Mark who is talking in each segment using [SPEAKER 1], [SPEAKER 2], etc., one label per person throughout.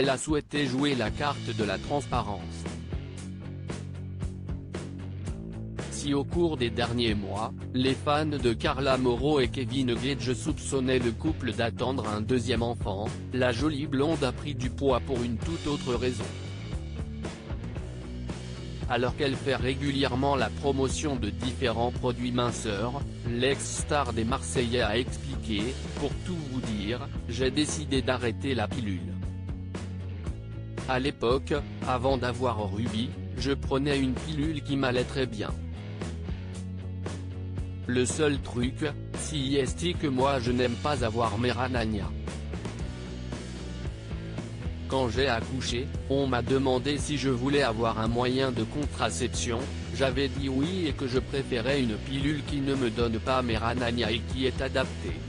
[SPEAKER 1] elle a souhaité jouer la carte de la transparence. Si au cours des derniers mois, les fans de Carla Mauro et Kevin Gage soupçonnaient le couple d'attendre un deuxième enfant, la jolie blonde a pris du poids pour une toute autre raison. Alors qu'elle fait régulièrement la promotion de différents produits minceurs, l'ex-star des Marseillais a expliqué « Pour tout vous dire, j'ai décidé d'arrêter la pilule. À l'époque, avant d'avoir Ruby, je prenais une pilule qui m'allait très bien. Le seul truc, c'est que moi je n'aime pas avoir mes ranagnas. Quand j'ai accouché, on m'a demandé si je voulais avoir un moyen de contraception, j'avais dit oui et que je préférais une pilule qui ne me donne pas mes ranagnas et qui est adaptée.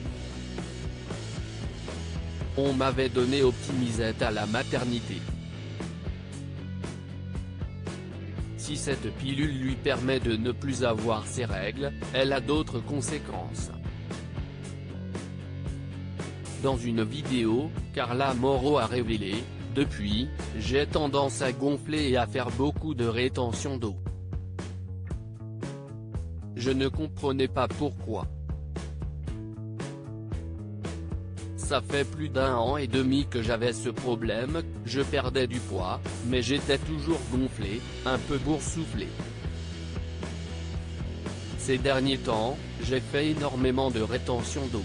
[SPEAKER 1] On m'avait donné Optimisette à la maternité. Si cette pilule lui permet de ne plus avoir ses règles, elle a d'autres conséquences. » Dans une vidéo, Carla Mauro a révélé « Depuis, j'ai tendance à gonfler et à faire beaucoup de rétention d'eau. Je ne comprenais pas pourquoi. Ça fait plus d'1 an et demi que j'avais ce problème, je perdais du poids, mais j'étais toujours gonflé, un peu boursouflé. Ces derniers temps, j'ai fait énormément de rétention d'eau.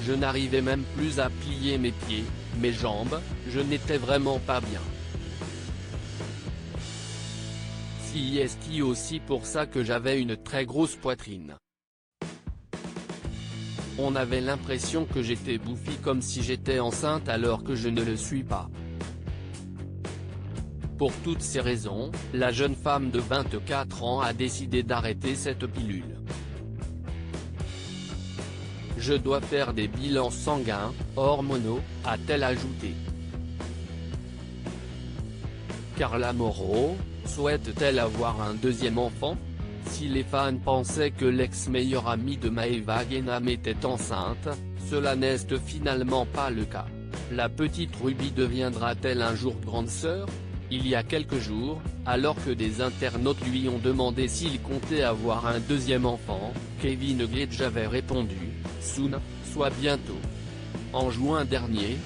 [SPEAKER 1] Je n'arrivais même plus à plier mes pieds, mes jambes, je n'étais vraiment pas bien. C'est aussi pour ça que j'avais une très grosse poitrine. On avait l'impression que j'étais bouffie comme si j'étais enceinte alors que je ne le suis pas. Pour toutes ces raisons, la jeune femme de 24 ans a décidé d'arrêter cette pilule. Je dois faire des bilans sanguins, hormonaux, a-t-elle ajouté. Carla Mauro, souhaite-t-elle avoir un deuxième enfant? Si les fans pensaient que l'ex-meilleure amie de Maeva Guénam était enceinte, cela n'est finalement pas le cas. La petite Ruby deviendra-t-elle un jour grande sœur? Il y a quelques jours, alors que des internautes lui ont demandé s'il comptait avoir un deuxième enfant, Kevin Gage avait répondu « Soon, soit bientôt ». En juin dernier,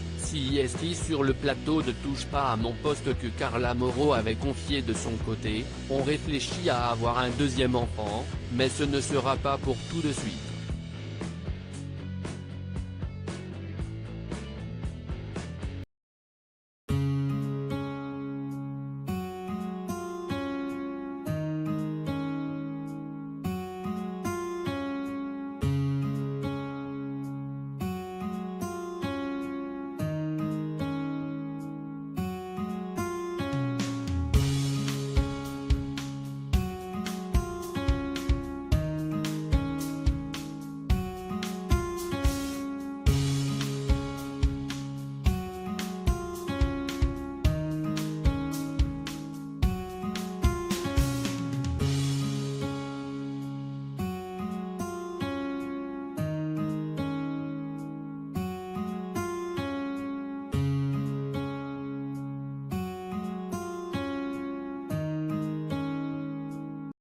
[SPEAKER 1] sur le plateau de Touche pas à mon poste que Carla Mauro avait confié de son côté, on réfléchit à avoir un deuxième enfant, mais ce ne sera pas pour tout de suite.